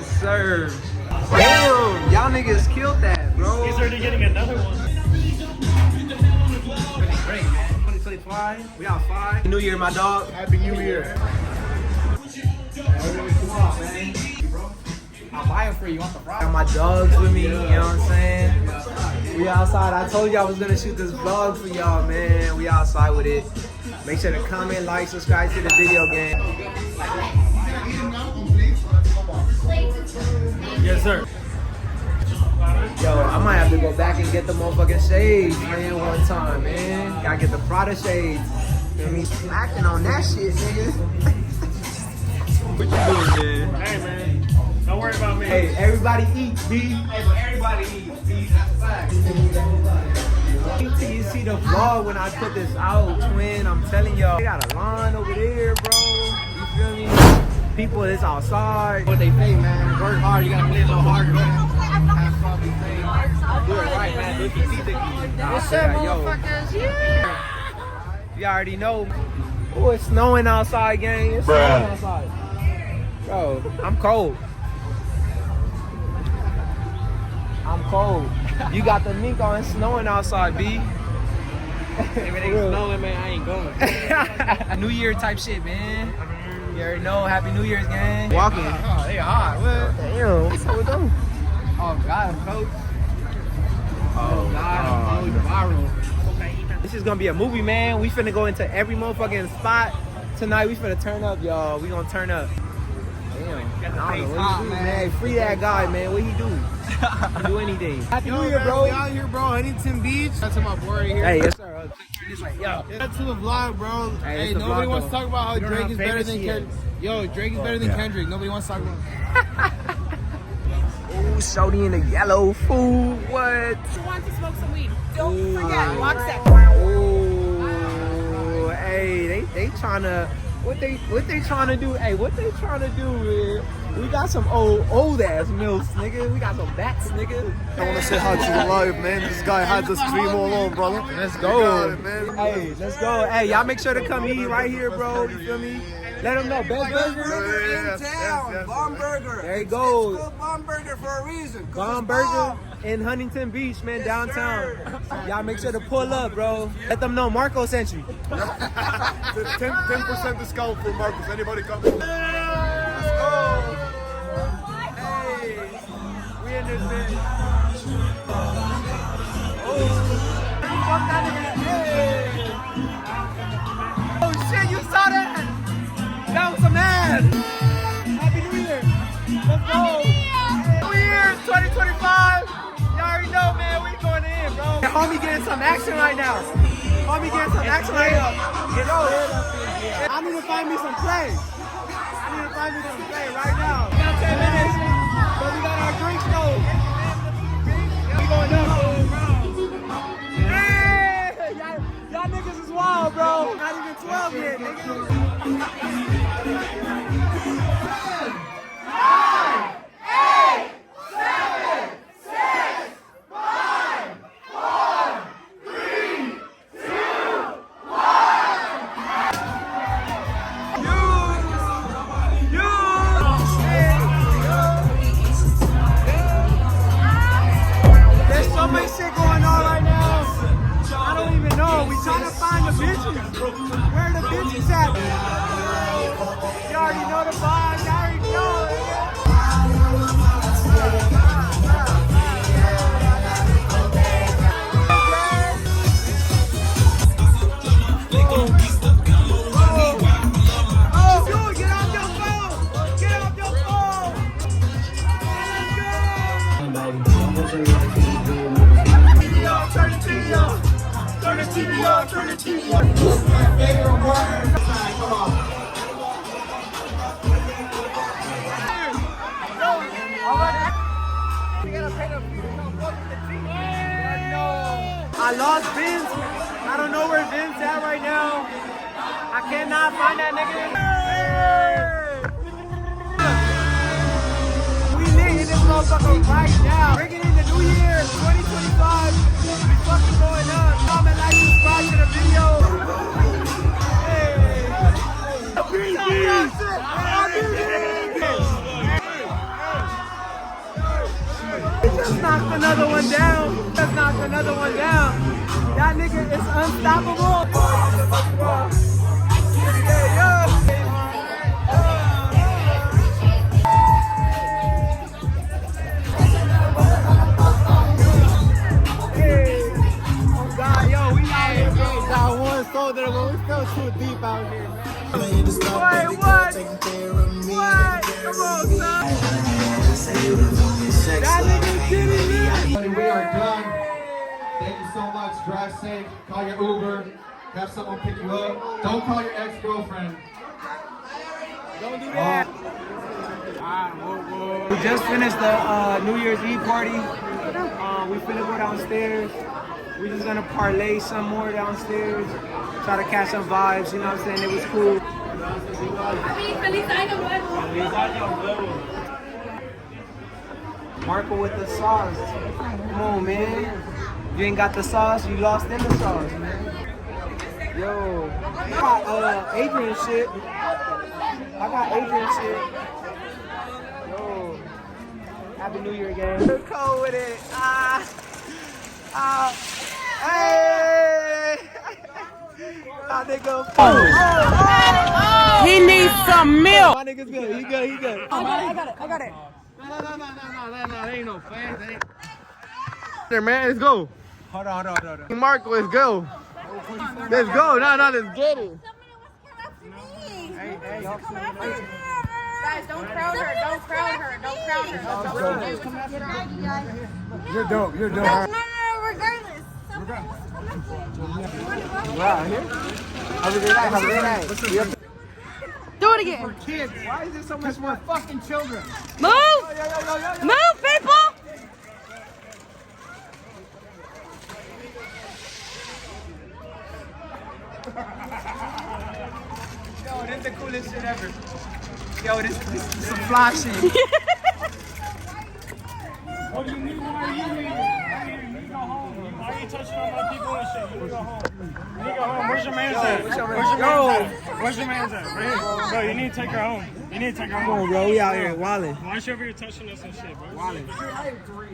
Yes, sir. Damn, y'all niggas killed that, bro. He's already getting another one. Great, man. 2025. We outside. New Year, my dog. Happy New Year. Come on, man. I'll buy it for you. Want the fries? Got my dogs with me, you know what I'm saying? We outside. I told you I was gonna shoot this vlog for y'all, man. We outside with it. Make sure to comment, like, subscribe to the video game. Yes, sir. Yo, I might have to go back and get the motherfucking shades, man, one time, man. Gotta get the Prada shades. You know what I mean? Acting on that shit, nigga. What you doing, man? Hey, man. Don't worry about me. Hey, everybody eat, B. Hey, but everybody eats. That's a fact. Wait till you see the vlog when I put this out, twin. I'm telling y'all, they got a line over there, bro. You feel me? People that's outside. What they say, man. Work hard. You gotta play a little harder, man. Have fun, be safe. Do it right, man. Do it strategically. What's up, motherfuckers? Yeah. You already know. Oh, it's snowing outside, gang. It's snowing outside. Bro, I'm cold. I'm cold. You got the mink on. It's snowing outside, B. If it ain't snowing, man, I ain't going. New Year type shit, man. You already know. Happy New Year's, gang. Walking. Oh, they hot. What? Damn. What's up with them? Oh, God, coach. Oh, God, I'm viral. This is gonna be a movie, man. We finna go into every motherfucking spot tonight. We finna turn up, y'all. We gonna turn up. Damn. I don't know what he do, man. Free that guy, man. What he do? He do anything. Happy New Year, bro. We out here, bro. Huntington Beach. That's my boy right here. Hey, yes, sir. This way, yo. That's to the vlog, bro. Hey, the nobody vlog, wants to though. talk about how You don't know Drake how is better famous than he Kendrick. is. Yo, Drake is better than Kendrick. Nobody wants to talk about it. Ooh, Shody in the yellow food. What? Who wants to smoke some weed? Don't forget, lock that. Ooh, hey, they trying to. What they trying to do? Hey, what they trying to do, man? We got some old ass milfs, nigga. We got some bats, nigga. I want to say hi to the live, man. This guy had the stream all on, brother. Let's You go. got it, man. Hey, let's go. Hey, y'all make sure to come eat right here, bro. You feel me? Let them know. Best burger. Yes, yes. Bomb Burger. There you go. It's called Bomb Burger for a reason. Bomb Burger in Huntington Beach, man, downtown. Y'all make sure to pull up, bro. Let them know Marco sent you. 10% discount for Marcus. Anybody come? Let's go. Hey, we in this bitch. Oh, fuck that nigga. Hey. Oh shit, you saw that? That was some ass. Happy New Year. Let's go. New Year 2025. Y'all already know, man. We going in, bro. Homie getting some action right now. Homie getting some action right now. Get over. I need to find me some play. I need to find me some play right now. We got 10 minutes, but we got our drinks though. We going up, bro. Hey, y'all niggas is wild, bro. Not even 12 yet, nigga. 2025, we fucking going up. Comment, like, subscribe to the video. Hey. knocked another one down. Just knocked another one down. That nigga is unstoppable. Yeah, yo. God, yo, we out here, bro. Got one shoulder, but we still too deep out here, man. Wait, what? What? Come on, son. That nigga did it, man. We are done. Thank you so much. Drive safe. Call your Uber. Have someone pick you up. Don't call your ex-girlfriend. Don't do that. We just finished the New Year's Eve party. We finna go downstairs. We're just gonna parlay some more downstairs. Try to catch some vibes, you know what I'm saying? It was cool. Marco with the sauce. Come on, man. You ain't got the sauce, you lost in the sauce, man. Yo, I got Adrian shit. Yo, Happy New Year, gang. We're cold with it. Hey! My nigga. He needs some milk. My nigga's good. He good. I got it. No, that ain't no fans. There, man, let's go. Hold on. Marco, let's go. Let's go. No, let's get it. Guys, don't crowd her. You're dope. No, regardless. Someone wants to come up here. We're out here. Have a good night. Do it again. Kids, why is there so much more fucking children? Move! Move, people! Yo, this is the coolest shit ever. Yo, this is some fly shit. What do you mean? Why are you leaving? You go home. Why are you touching on my people and shit? You go home. Where's your man's at? Where's your man's at? Right here. Bro, you need to take her home. Come on, Bro, we out here wildin'. Why is she over here touching us and shit, bro?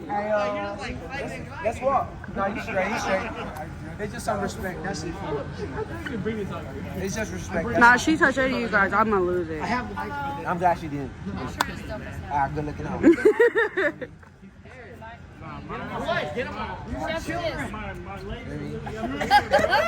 Hey, let's walk. No, you straight. It's just some respect. That's it. It's just respect. Nah, she touched any of you guys. I'm gonna lose it. I'm glad she didn't. Alright, good looking out. My